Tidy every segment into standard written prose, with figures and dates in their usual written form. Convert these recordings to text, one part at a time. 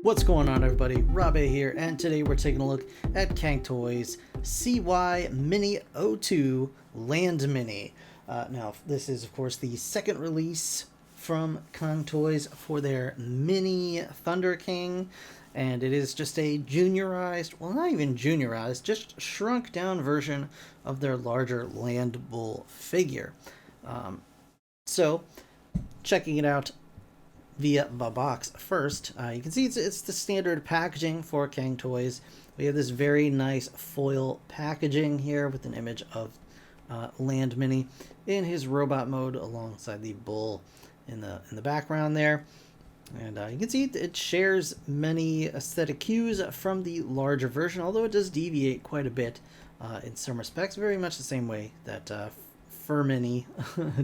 What's going on, everybody? Rob A here, and today we're taking a look at Cang Toys CY Mini 02 LANDMINI. Now, this is, of course, the second release from Cang Toys for their Mini Thunder King, and it is just a juniorized, well, not even juniorized, just shrunk down version of their larger Land Bull figure. So, checking it out via the box first, you can see it's the standard packaging for Cang Toys. We have this very nice foil packaging here with an image of LANDMINI in his robot mode alongside the bull in the background there. And you can see it shares many aesthetic cues from the larger version, although it does deviate quite a bit in some respects, very much the same way that Mini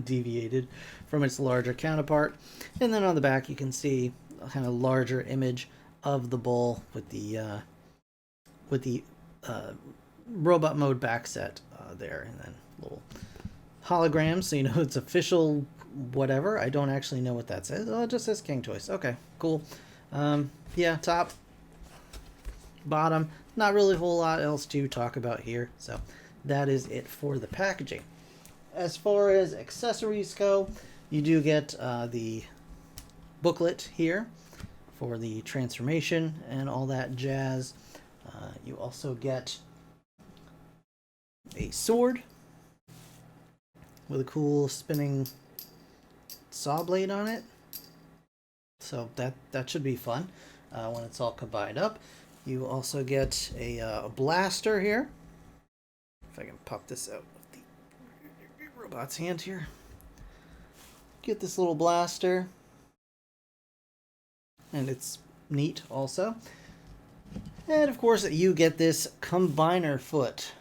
deviated from its larger counterpart. And then on the back you can see a kind of larger image of the bull with the robot mode back set there, and then little holograms, so you know it's official. Whatever, I don't actually know what that says. Oh, it just says Cang Toys. Okay, cool. Yeah, top, bottom, not really a whole lot else to talk about here, so that is it for the packaging. As far as accessories go, you do get the booklet here for the transformation and all that jazz. You also get a sword with a cool spinning saw blade on it, so that should be fun when it's all combined up. You also get a blaster here. If I can pop this out of the robot's hand here. Get this little blaster, and it's neat also. And of course you get this combiner foot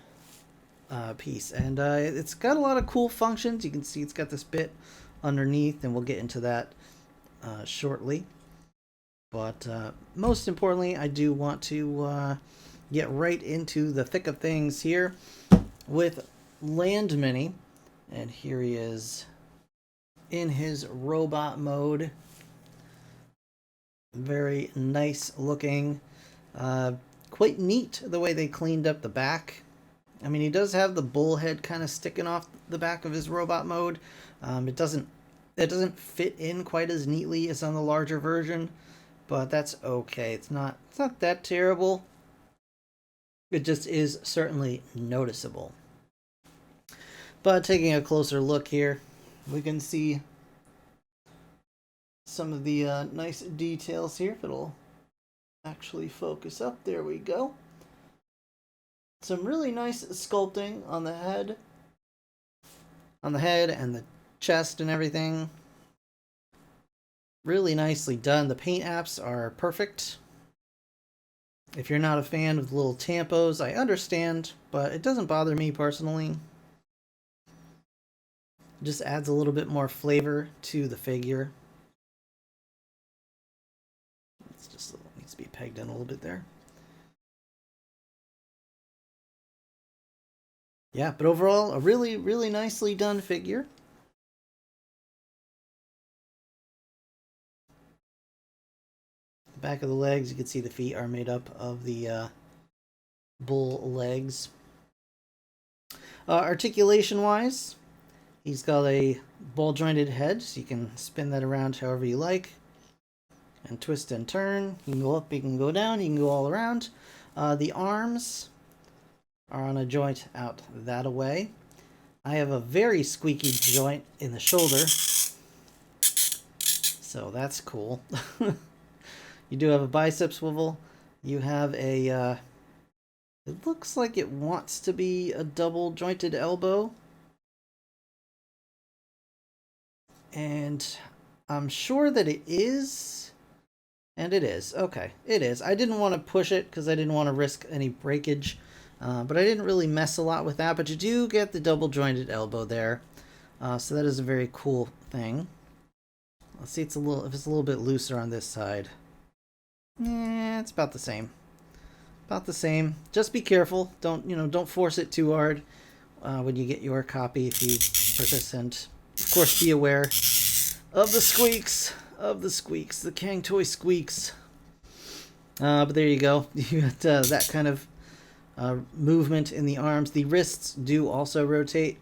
piece, and it's got a lot of cool functions. You can see it's got this bit underneath, and we'll get into that shortly. But most importantly, I do want to get right into the thick of things here with LANDMINI. And here he is in his robot mode. Very nice looking. Quite neat the way they cleaned up the back. I mean, he does have the bull head kind of sticking off the back of his robot mode. It doesn't fit in quite as neatly as on the larger version, but that's okay. It's not that terrible. It just is certainly noticeable. But taking a closer look here, we can see some of the nice details here. If it'll actually focus up, there we go. Some really nice sculpting on the head and the chest and everything. Really nicely done. The paint apps are perfect. If you're not a fan of the little tampos, I understand, but it doesn't bother me personally. It just adds a little bit more flavor to the figure. It's just needs to be pegged in a little bit there. Yeah, but overall, a really, really nicely done figure. The back of the legs, you can see the feet are made up of the bull legs. Articulation-wise, he's got a ball-jointed head, so you can spin that around however you like. And twist and turn. You can go up, you can go down, you can go all around. The arms are on a joint out that away. I have a very squeaky joint in the shoulder, so that's cool. You do have a bicep swivel. You have a it looks like it wants to be a double jointed elbow, and I'm sure that it is, and it is. Okay, it is. I didn't want to push it because I didn't want to risk any breakage. But I didn't really mess a lot with that, but you do get the double jointed elbow there. So that is a very cool thing. Let's see, if it's a little bit looser on this side. It's about the same. About the same. Just be careful. Don't force it too hard when you get your copy if you purchase, and of course be aware of the squeaks, the Cang Toy squeaks. But there you go. You got that kind of movement in the arms. The wrists do also rotate,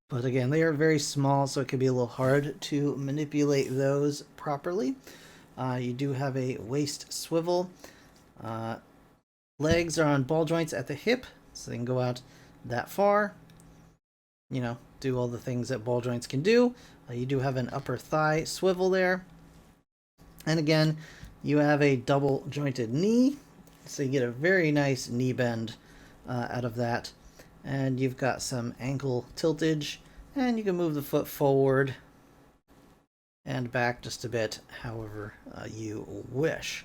but again, they are very small, so it can be a little hard to manipulate those properly. You do have a waist swivel. Legs are on ball joints at the hip, so they can go out that far. You know, do all the things that ball joints can do. You do have an upper thigh swivel there. And again, you have a double jointed knee, so you get a very nice knee bend out of that. And you've got some ankle tiltage, and you can move the foot forward and back just a bit, however you wish.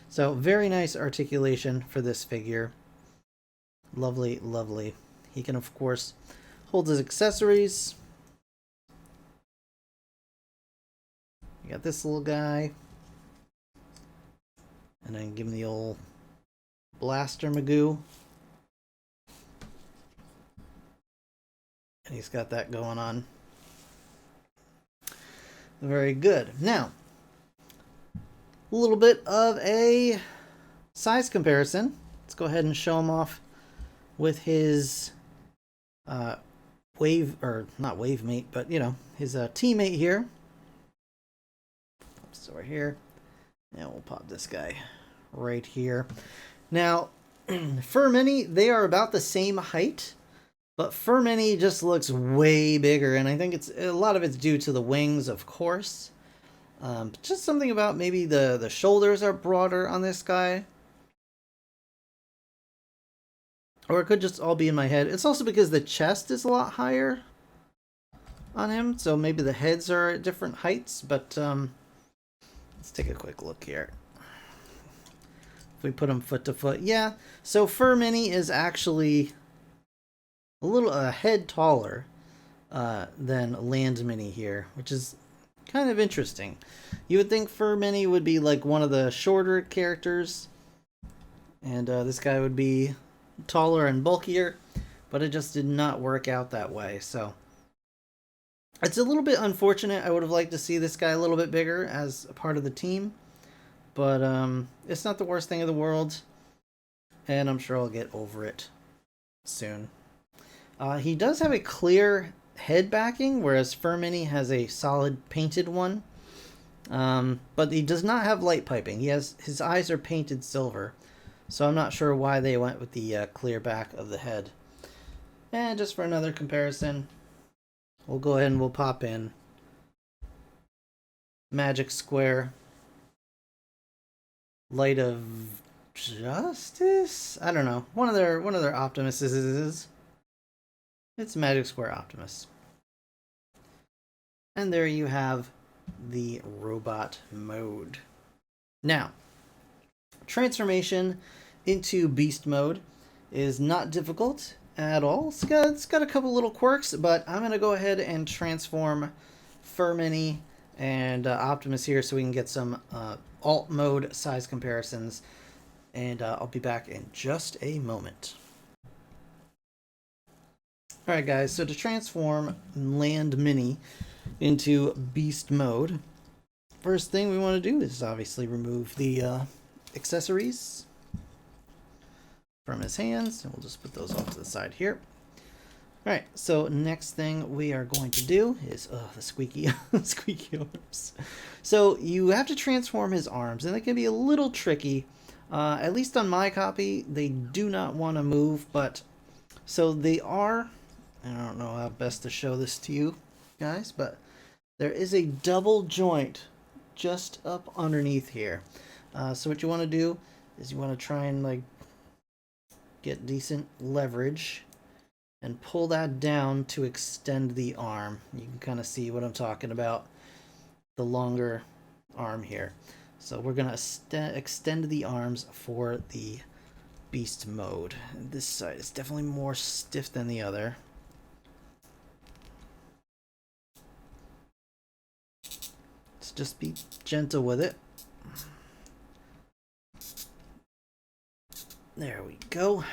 So very nice articulation for this figure. Lovely, lovely. He can, of course, hold his accessories. You got this little guy. And then give him the old blaster Magoo. And he's got that going on. Very good. Now, a little bit of a size comparison. Let's go ahead and show him off with his wave, or not wave mate, but you know, his teammate here. So we're here. Now we'll pop this guy right here. Now, Fur-Mini, they are about the same height, but Fur-Mini just looks way bigger, and I think it's a lot of it's due to the wings, of course. Just something about maybe the shoulders are broader on this guy. Or it could just all be in my head. It's also because the chest is a lot higher on him, so maybe the heads are at different heights, but let's take a quick look here. If we put him foot to foot, yeah. So Fur-Mini is actually a head taller than LANDMINI here, which is kind of interesting. You would think Fur-Mini would be like one of the shorter characters, and this guy would be taller and bulkier, but it just did not work out that way. So it's a little bit unfortunate. I would have liked to see this guy a little bit bigger as a part of the team, but it's not the worst thing in the world, and I'm sure I'll get over it soon. He does have a clear head backing, whereas Fur-Mini has a solid painted one, but he does not have light piping. His eyes are painted silver, so I'm not sure why they went with the clear back of the head. And just for another comparison, we'll go ahead and we'll pop in Magic Square Light of Justice? I don't know. One of their Optimuses. It's Magic Square Optimus. And there you have the robot mode. Now, transformation into beast mode is not difficult at all. It's got a couple little quirks, but I'm going to go ahead and transform Fur-Mini and Optimus here so we can get some alt mode size comparisons, and I'll be back in just a moment. Alright guys, so to transform LANDMINI into beast mode, first thing we want to do is obviously remove the accessories from his hands, and we'll just put those off to the side here. Alright, so next thing we are going to do is the squeaky squeaky arms. So you have to transform his arms, and it can be a little tricky. At least on my copy, they do not want to move, but so they are, I don't know how best to show this to you guys, but there is a double joint just up underneath here. So what you want to do is you want to try and like get decent leverage and pull that down to extend the arm. You can kind of see what I'm talking about, the longer arm here. So we're going to extend the arms for the beast mode. This side is definitely more stiff than the other. Let's just be gentle with it. There we go.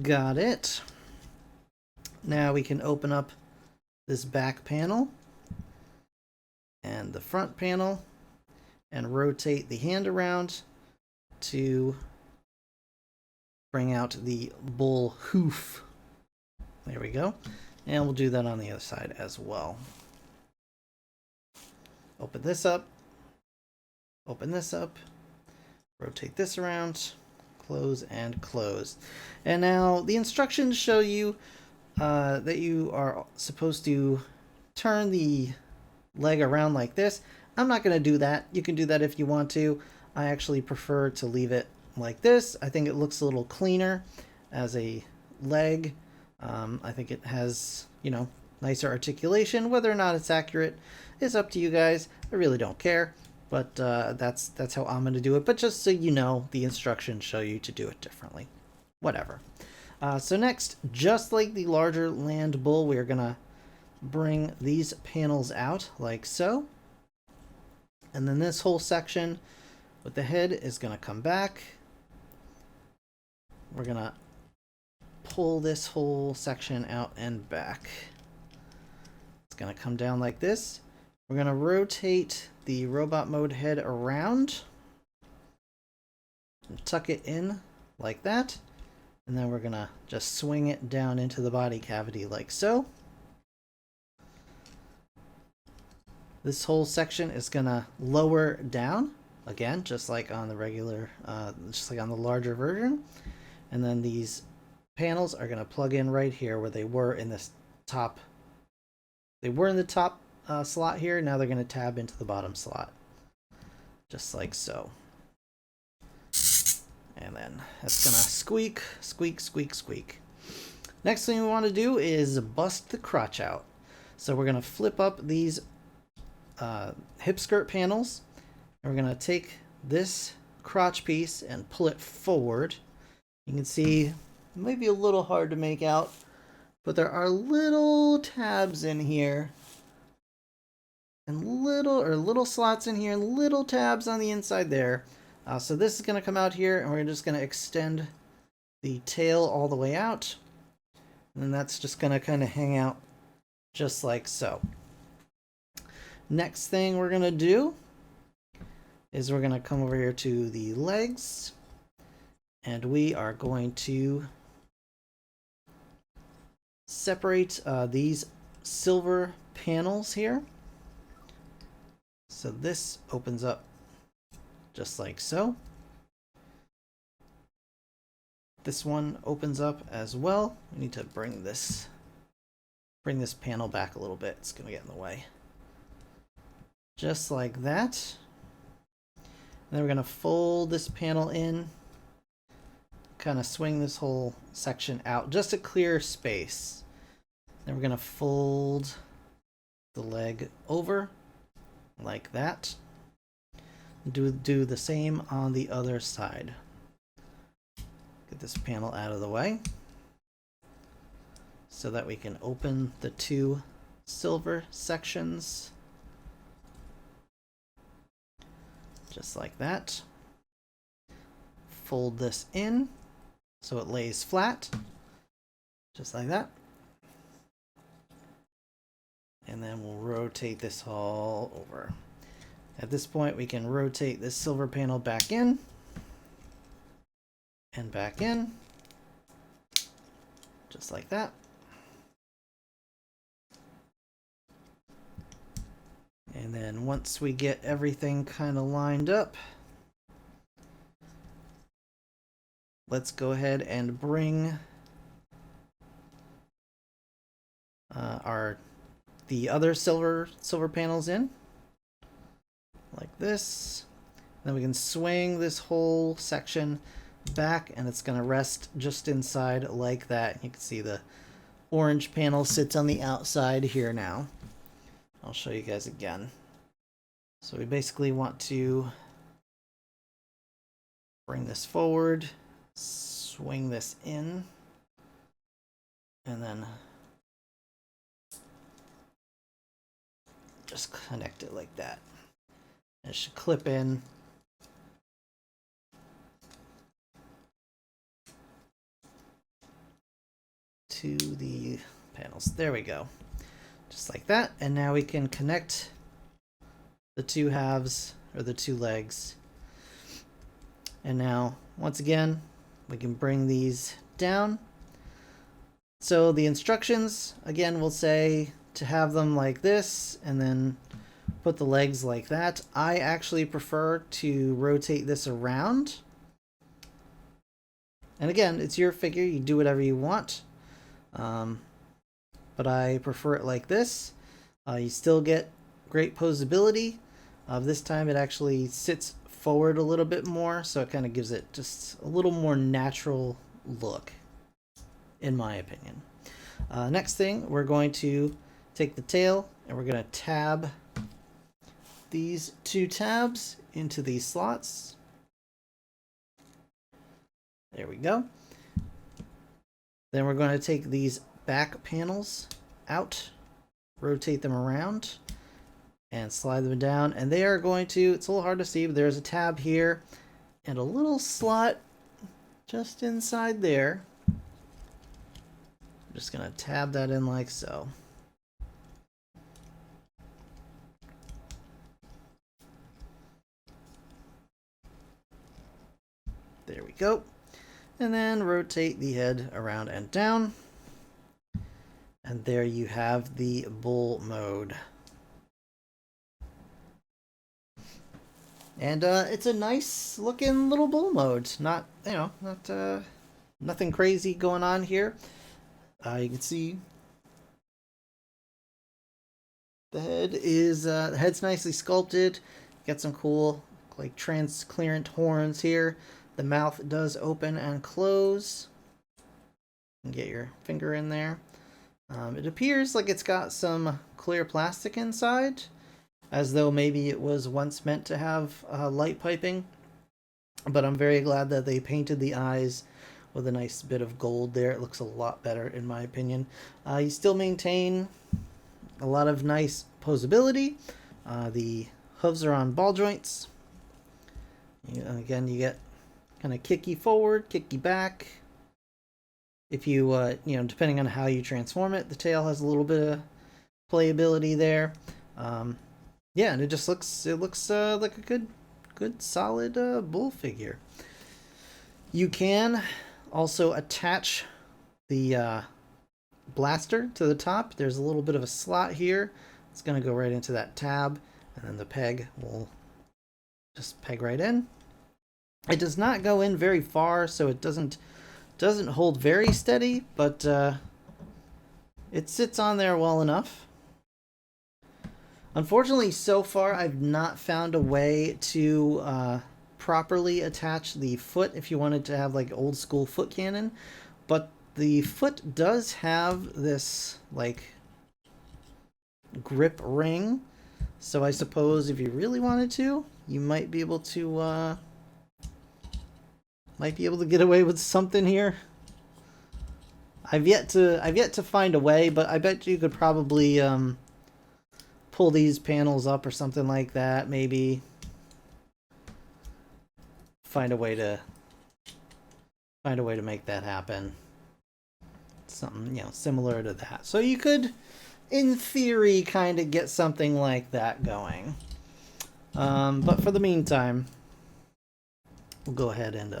Got it. Now we can open up this back panel and the front panel and rotate the hand around to bring out the bull hoof. There we go. And we'll do that on the other side as well. Open this up. Open this up. Rotate this around. Close and close. And now the instructions show you that you are supposed to turn the leg around like this. I'm not going to do that. You can do that if you want to. I actually prefer to leave it like this. I think it looks a little cleaner as a leg. I think it has, you know, nicer articulation. Whether or not it's accurate is up to you guys. I really don't care. But that's how I'm going to do it. But just so you know, the instructions show you to do it differently. Whatever. So next, just like the larger land bull, we're going to bring these panels out like so. And then this whole section with the head is going to come back. We're going to pull this whole section out and back. It's going to come down like this. We're going to rotate the robot mode head around and tuck it in like that. And then we're going to just swing it down into the body cavity like so. This whole section is going to lower down again, just like on the regular, just like on the larger version. And then these panels are going to plug in right here where they were in this top. They were in the top slot here. Now they're going to tab into the bottom slot, just like so. And then it's going to squeak, squeak, squeak, squeak. Next thing we want to do is bust the crotch out. So we're going to flip up these hip skirt panels. And we're going to take this crotch piece and pull it forward. You can see it might be a little hard to make out, but there are little tabs in here and little slots in here and little tabs on the inside there. So this is going to come out here, and we're just going to extend the tail all the way out. And then that's just going to kind of hang out just like so. Next thing we're going to do is we're going to come over here to the legs, and we are going to separate these silver panels here. So this opens up just like so. This one opens up as well. We need to bring this panel back a little bit. It's going to get in the way. Just like that. And then we're going to fold this panel in, kind of swing this whole section out just to clear space. Then we're going to fold the leg over like that. Do the same on the other side. Get this panel out of the way so that we can open the two silver sections. Just like that. Fold this in so it lays flat. Just like that. And then we'll rotate this all over. At this point, we can rotate this silver panel back in and back in, just like that. And then once we get everything kind of lined up, let's go ahead and bring the other silver panels in. Like this. Then we can swing this whole section back, and it's going to rest just inside like that. You can see the orange panel sits on the outside here now. I'll show you guys again. So we basically want to bring this forward, swing this in, and then just connect it like that. It should clip in. To the panels. There we go. Just like that. And now we can connect the two halves, or the two legs. And now, once again, we can bring these down. So the instructions, again, will say to have them like this, and then put the legs like that. I actually prefer to rotate this around. And again, it's your figure, you do whatever you want. But I prefer it like this. You still get great posability. This time it actually sits forward a little bit more, so it kind of gives it just a little more natural look, in my opinion. Next thing, we're going to take the tail and we're going to tab these two tabs into these slots. There we go. Then we're going to take these back panels out, rotate them around, and slide them down. And they are going to, it's a little hard to see, but there's a tab here and a little slot just inside there. I'm just going to tab that in like so. There we go. And then rotate the head around and down. And there you have the bull mode. And it's a nice looking little bull mode. Not, you know, not nothing crazy going on here. You can see the head's nicely sculpted. Got some cool like transparent horns here. The mouth does open and close. You can get your finger in there. It appears like it's got some clear plastic inside, as though maybe it was once meant to have light piping. But I'm very glad that they painted the eyes with a nice bit of gold there. It looks a lot better in my opinion. You still maintain a lot of nice posability. The hooves are on ball joints. Again, you get kind of kicky forward, kicky back. If you, you know, depending on how you transform it, the tail has a little bit of playability there. Yeah, and it just looks, like a good solid bull figure. You can also attach the blaster to the top. There's a little bit of a slot here. It's going to go right into that tab, and then the peg will just peg right in. It does not go in very far, so it doesn't hold very steady, but it sits on there well enough. Unfortunately, so far I've not found a way to properly attach the foot if you wanted to have like old school foot cannon, but the foot does have this like grip ring, so I suppose if you really wanted to, you might be able to get away with something here. I've yet to find a way, but I bet you could probably pull these panels up or something like that. Maybe find a way to make that happen. Something, you know, similar to that. So you could, in theory, kind of get something like that going. But for the meantime, we'll go ahead and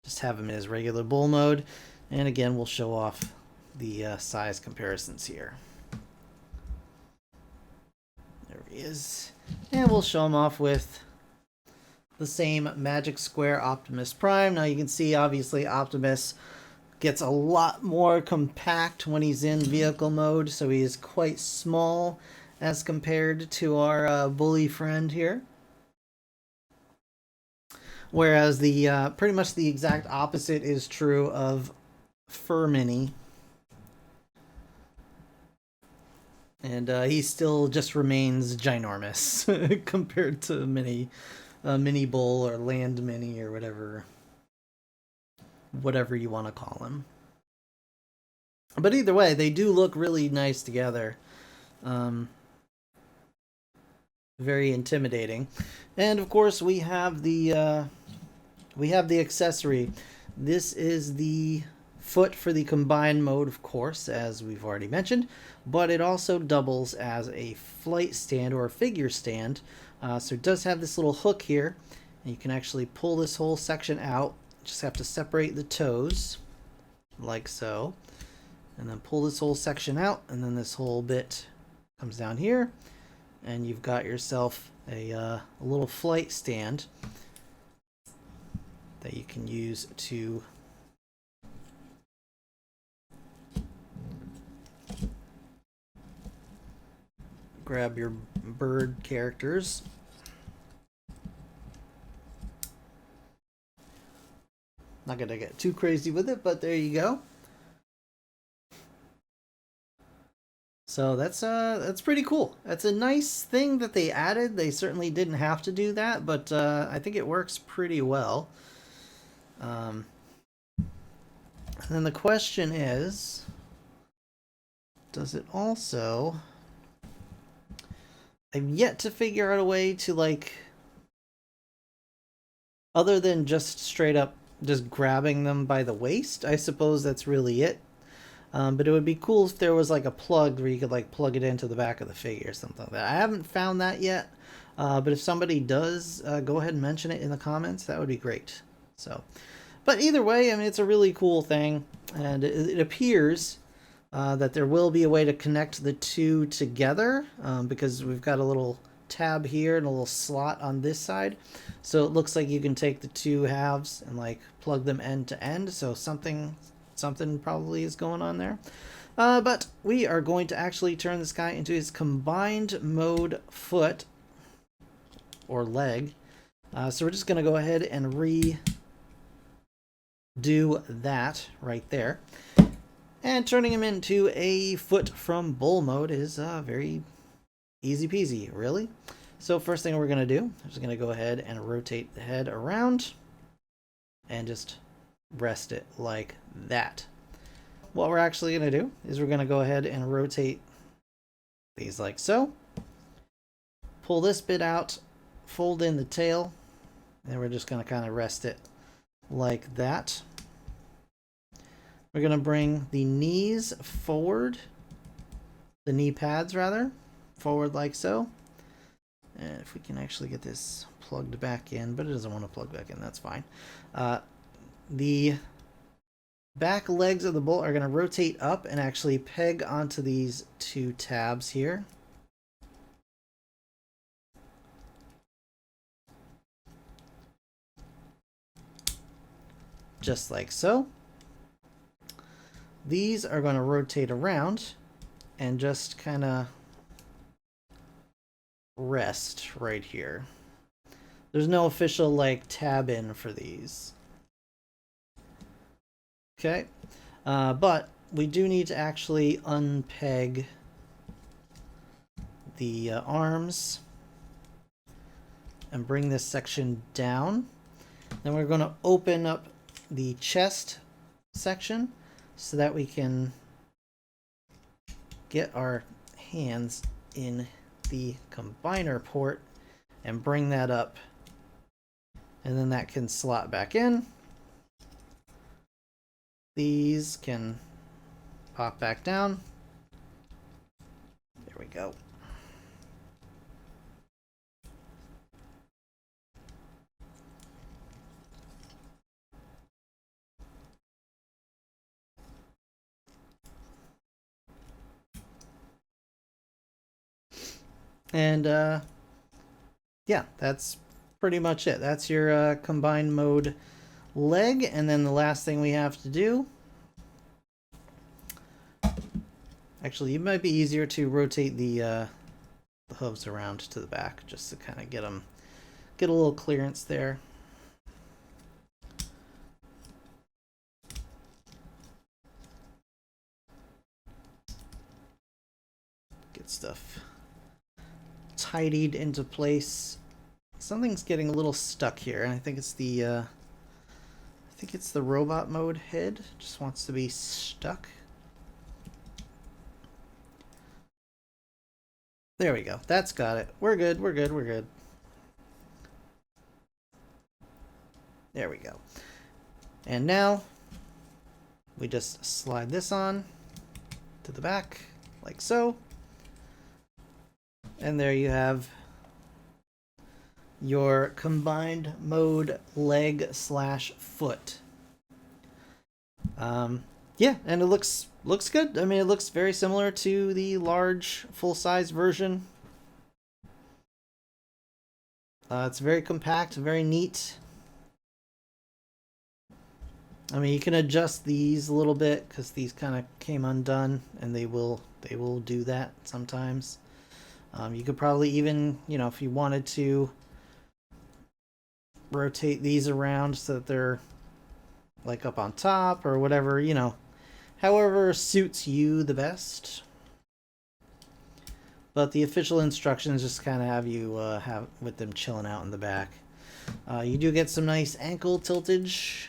just have him in his regular bull mode. And again, we'll show off the size comparisons here. There he is. And we'll show him off with the same Magic Square Optimus Prime. Now you can see, obviously, Optimus gets a lot more compact when he's in vehicle mode, so he is quite small as compared to our bully friend here. Whereas the pretty much the exact opposite is true of Fur Mini. And he still just remains ginormous compared to Mini Bull or LANDMINI or whatever you want to call him. But either way, they do look really nice together. Very intimidating. And of course, we have the accessory. This is the foot for the combined mode, of course, as we've already mentioned, but it also doubles as a flight stand or a figure stand. So it does have this little hook here, And you can actually pull this whole section out. Just have to separate the toes, like so. And then pull this whole section out, and then this whole bit comes down here. And you've got yourself a little flight stand that you can use to grab your bird characters. Not gonna get too crazy with it, but there you go. So that's pretty cool. That's a nice thing that they added. They certainly didn't have to do that, but I think it works pretty well. And then the question is, does it also... I've yet to figure out a way to, like, other than just straight up just grabbing them by the waist. I suppose that's really it. But it would be cool if there was like a plug where you could like plug it into the back of the figure or something like that. I haven't found that yet, but if somebody does, go ahead and mention it in the comments. That would be great. So, but either way, I mean, it's a really cool thing, and it appears that there will be a way to connect the two together, because we've got a little tab here and a little slot on this side. So it looks like you can take the two halves and like plug them end to end. So something probably is going on there. But we are going to actually turn this guy into his combined mode foot or leg. So we're just going to go ahead and redo that right there. And turning him into a foot from bull mode is very easy peasy, really. So first thing we're going to do, I'm just going to go ahead and rotate the head around and just rest it like that. What we're actually going to do is we're going to go ahead and rotate these like so. Pull this bit out, fold in the tail, and we're just going to kind of rest it like that. We're going to bring the knees forward, the knee pads rather, forward like so. And if we can actually get this plugged back in, but it doesn't want to plug back in, that's fine. The back legs of the bull are going to rotate up and actually peg onto these two tabs here. Just like so. These are going to rotate around and just kind of rest right here. There's no official like tab in for these. Okay, but we do need to actually unpeg the arms and bring this section down. Then we're going to open up the chest section so that we can get our hands in the combiner port and bring that up, and then that can slot back in. These can pop back down. There we go. And yeah, that's pretty much it. That's your combined mode leg. And then the last thing we have to do, actually it might be easier to rotate the hooves around to the back just to kind of get a little clearance there. Get stuff tidied into place. Something's getting a little stuck here, and I think it's the robot mode head. Just wants to be stuck. There we go. That's got it. We're good. We're good. We're good. There we go. And now we just slide this on to the back like so. And there you have your combined mode leg slash foot. Yeah, and it looks good. I mean, it looks very similar to the large full-size version. It's very compact, very neat. I mean, you can adjust these a little bit because these kind of came undone, and they will do that sometimes. You could probably even, you know, if you wanted to, rotate these around so that they're like up on top or whatever, you know, however suits you the best. But the official instructions just kind of have you have with them chilling out in the back. You do get some nice ankle tiltage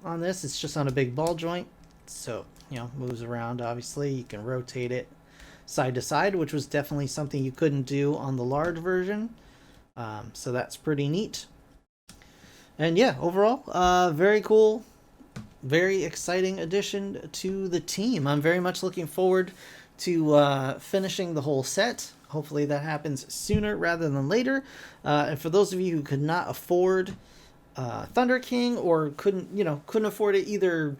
on this. It's just on a big ball joint, so you know, moves around. Obviously you can rotate it side to side, which was definitely something you couldn't do on the large version, so that's pretty neat. And yeah, overall, very cool, very exciting addition to the team. I'm very much looking forward to finishing the whole set. Hopefully that happens sooner rather than later. And for those of you who could not afford Thunder King, or couldn't afford it either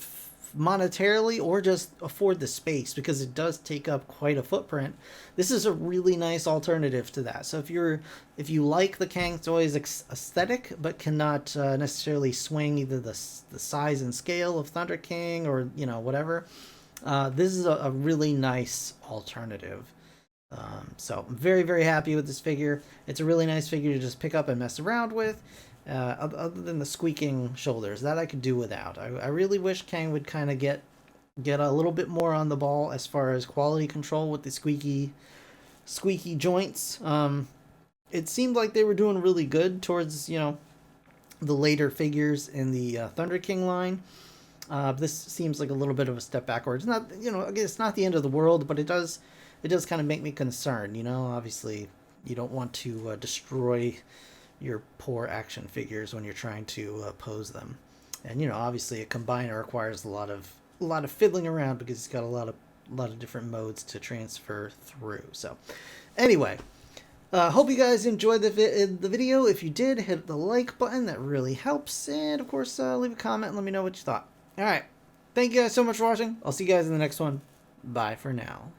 monetarily or just afford the space, because it does take up quite a footprint, this is a really nice alternative to that. So if you like the Cang toys aesthetic but cannot necessarily swing either the size and scale of Thunder King or, you know, whatever, this is a really nice alternative. So I'm very, very happy with this figure. It's a really nice figure to just pick up and mess around with. Other than the squeaking shoulders, that I could do without. I really wish Cang would kind of get a little bit more on the ball as far as quality control with the squeaky joints. It seemed like they were doing really good towards, you know, the later figures in the Thunder King line. This seems like a little bit of a step backwards. Not, you know, it's not the end of the world, but it does kind of make me concerned. You know, obviously you don't want to destroy your poor action figures when you're trying to pose them. And you know, obviously a combiner requires a lot of fiddling around because it's got a lot of different modes to transfer through. So anyway, hope you guys enjoyed the video. If you did, hit the like button, that really helps. And of course, leave a comment and let me know what you thought. All right, thank you guys so much for watching. I'll see you guys in the next one. Bye for now.